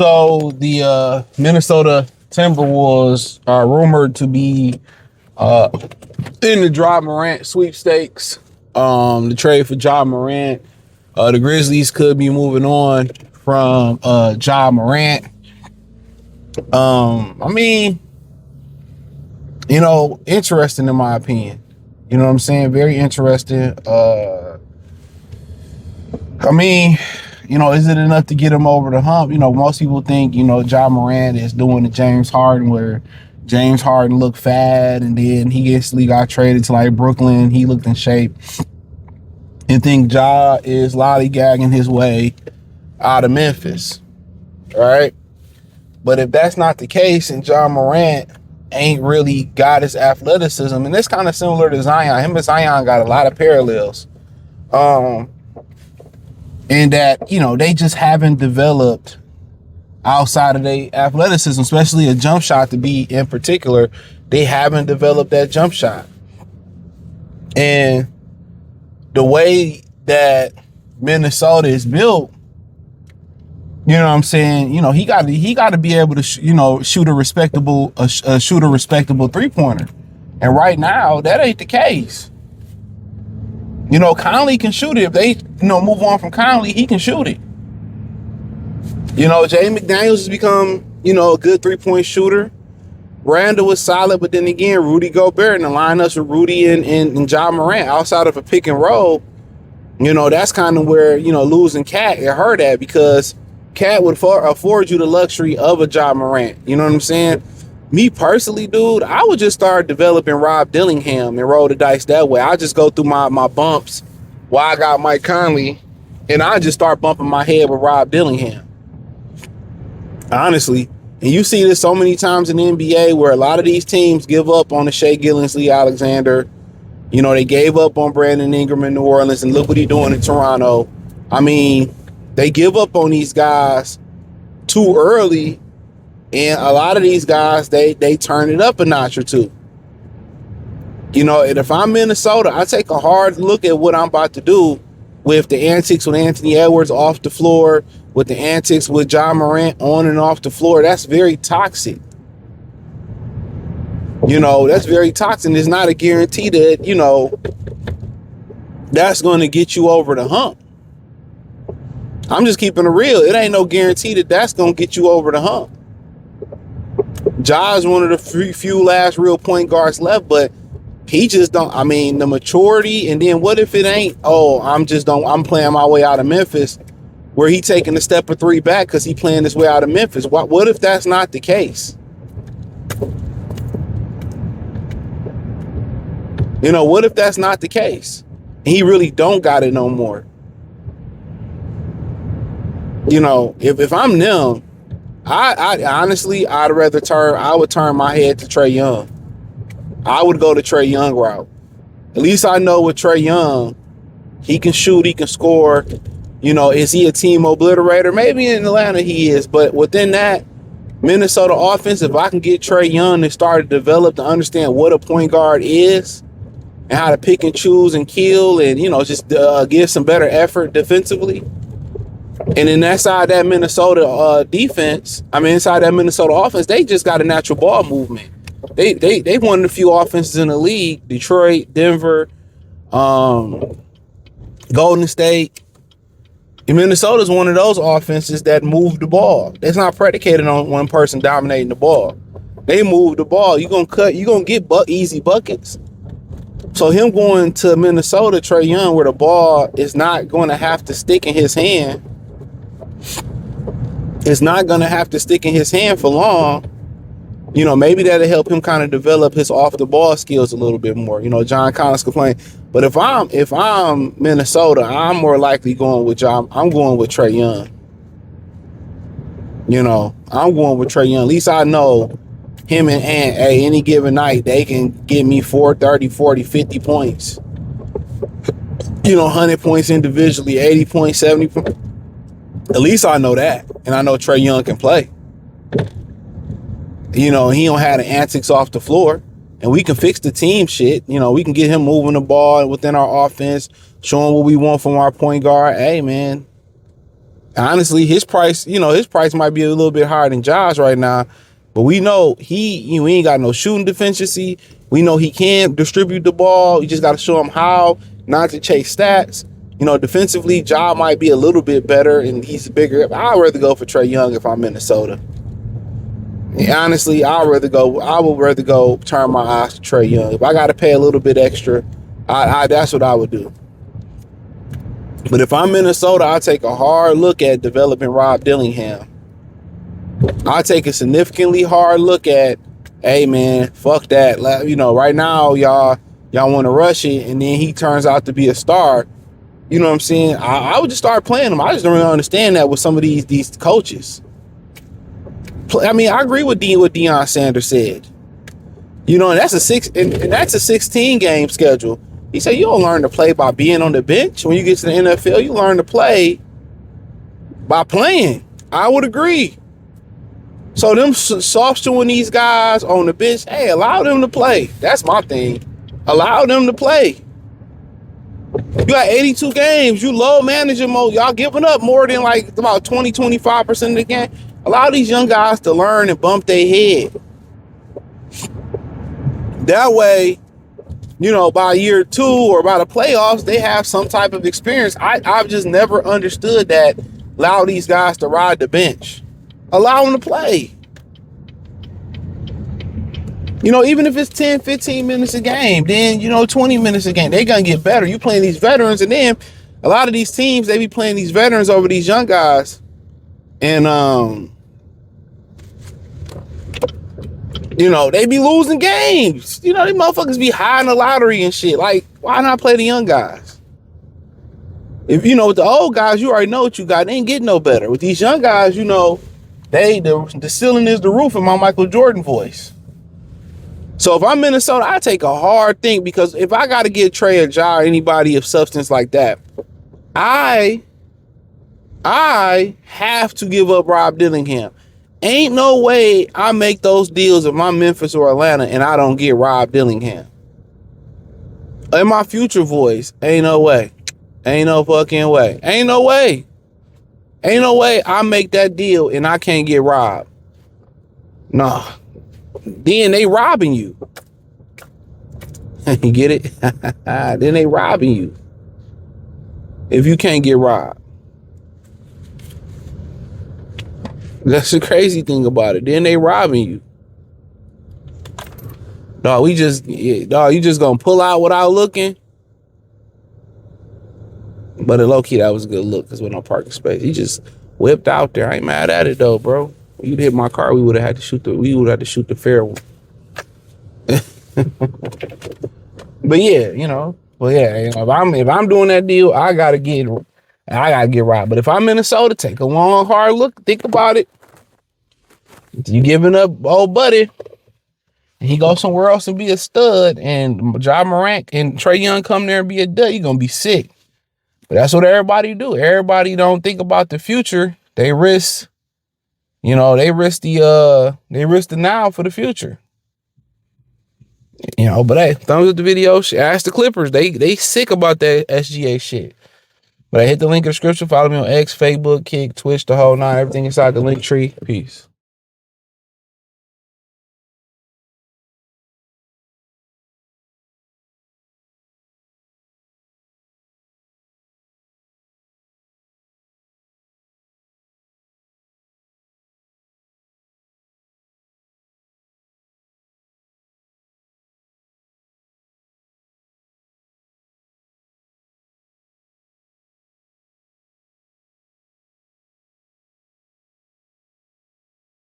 So the Minnesota Timberwolves are rumored to be in the Ja Morant sweepstakes. The trade for Ja Morant. The Grizzlies could be moving on from Ja Morant. I mean, interesting in my opinion. You know what I'm saying? Very interesting. Is it enough to get him over the hump? Most people think, Ja Morant is doing the James Harden where James Harden looked fat and then he got traded to like Brooklyn. He looked in shape. And think Ja is lollygagging his way out of Memphis. Right? But if that's not the case and Ja Morant ain't really got his athleticism, and it's kind of similar to Zion. Him and Zion got a lot of parallels. And that, they just haven't developed outside of their athleticism, especially a jump shot to be in particular. They haven't developed that jump shot. And the way that Minnesota is built, you know what I'm saying? He got to be able to, shoot a respectable three-pointer. And right now, that ain't the case. Conley can shoot it. If they, move on from Conley, he can shoot it. Jay McDaniels has become, a good three-point shooter. Randall was solid, but then again, Rudy Gobert in the lineups with Rudy and Ja Morant outside of a pick and roll, that's kind of where, losing Cat, it hurt at because Cat would afford you the luxury of a Ja Morant. You know what I'm saying? Me personally, dude, I would just start developing Rob Dillingham and roll the dice that way. I just go through my bumps while I got Mike Conley, and I just start bumping my head with Rob Dillingham. Honestly. And you see this so many times in the NBA where a lot of these teams give up on the Shea Gilgeous Alexander. They gave up on Brandon Ingram in New Orleans, and look what he's doing in Toronto. I mean, they give up on these guys too early. And a lot of these guys, they turn it up a notch or two. And if I'm Minnesota, I take a hard look at what I'm about to do with the antics with Anthony Edwards off the floor, with the antics with Ja Morant on and off the floor. That's very toxic. That's very toxic. It's not a guarantee that, that's going to get you over the hump. I'm just keeping it real. It ain't no guarantee that that's going to get you over the hump. Ja is one of the few last real point guards left, but he just don't. I mean, the maturity, and then what if it ain't? I'm playing my way out of Memphis, where he taking a step or three back because he playing his way out of Memphis. What if that's not the case? What if that's not the case? And he really don't got it no more. If I'm them. I honestly, I would turn my head to Trey Young. I would go to Trey Young route. At least I know with Trey Young, he can shoot, he can score. Is he a team obliterator? Maybe in Atlanta he is, but within that Minnesota offense, if I can get Trey Young to start to develop to understand what a point guard is and how to pick and choose and kill and, just give some better effort defensively. And then inside that Minnesota inside that Minnesota offense, they just got a natural ball movement. They one of the few offenses in the league. Detroit, Denver, Golden State. And Minnesota's one of those offenses that move the ball. It's not predicated on one person dominating the ball. They move the ball. You're gonna get easy buckets. So him going to Minnesota, Trey Young, where the ball is not going to have to stick in his hand. It's not going to have to stick in his hand for long. Maybe that'll help him kind of develop his off the ball skills a little bit more. John Collins complained. But if I'm Minnesota, I'm more likely going with John. I'm going with Trey Young. I'm going with Trey Young. At least I know him and Ant, any given night, they can give me 30, 40, 50 points. 100 points individually, 80 points, 70 points. At least I know that. And I know Trey Young can play. He don't have the antics off the floor. And we can fix the team shit. We can get him moving the ball within our offense, showing what we want from our point guard. Hey, man, Honestly, his price, his price might be a little bit higher than Josh right now, but we know he ain't got no shooting deficiency. We know he can distribute the ball. You just got to show him how, not to chase stats. Defensively, Ja might be a little bit better, and he's bigger. I'd rather go for Trey Young if I'm Minnesota. And honestly, I would rather go turn my eyes to Trey Young. If I got to pay a little bit extra, that's what I would do. But if I'm Minnesota, I take a hard look at developing Rob Dillingham. I take a significantly hard look at, hey man, fuck that. Right now, y'all want to rush it, and then he turns out to be a star. You know what I'm saying? I would just start playing him. I just don't really understand that with some of these coaches. I mean, I agree with what Deion Sanders said. And that's a 16 game schedule. He said you don't learn to play by being on the bench. When you get to the NFL, you learn to play by playing. I would agree. So them soft showing these guys on the bench, hey, allow them to play. That's my thing. Allow them to play. You got 82 games. You low managing mode. Y'all giving up more than like about 20-25% of the game. Allow these young guys to learn and bump their head. That way, by year 2 or by the playoffs, they have some type of experience. I've just never understood that. Allow these guys to ride the bench. Allow them to play. Even if it's 10, 15 minutes a game, then, 20 minutes a game, they're going to get better. You playing these veterans, and then a lot of these teams, they be playing these veterans over these young guys. And, they be losing games. These motherfuckers be high in the lottery and shit. Like, why not play the young guys? If, with the old guys, you already know what you got. They ain't getting no better. With these young guys, the ceiling is the roof in my Michael Jordan voice. So if I'm Minnesota, I take a hard think, because if I got to get Trey or Ja or anybody of substance like that, I have to give up Rob Dillingham. Ain't no way I make those deals if I'm Memphis or Atlanta and I don't get Rob Dillingham. In my future voice, ain't no way. Ain't no fucking way. Ain't no way. Ain't no way I make that deal and I can't get Rob. Nah. Then they robbing you. You get it? Then they robbing you. If you can't get robbed. That's the crazy thing about it. Then they robbing you. Dog, you just gonna pull out without looking? But in low key, that was a good look, because with no parking space. He just whipped out there. I ain't mad at it though, bro. You'd hit my car, we would have had to shoot the fair one. But yeah, if I'm doing that deal, I gotta get Rob. But if I'm Minnesota, take a long, hard look, think about it. You giving up old buddy, and he goes somewhere else and be a stud, and Ja Morant and Trey Young come there and be a dud, you're gonna be sick. But that's what everybody do. Everybody don't think about the future. They risk, they risk the now for the future. But hey, thumbs up the video. Ask the Clippers. They sick about that SGA shit. But I hit the link in the description. Follow me on X, Facebook, Kick, Twitch, the whole nine. Everything inside the link tree. Peace.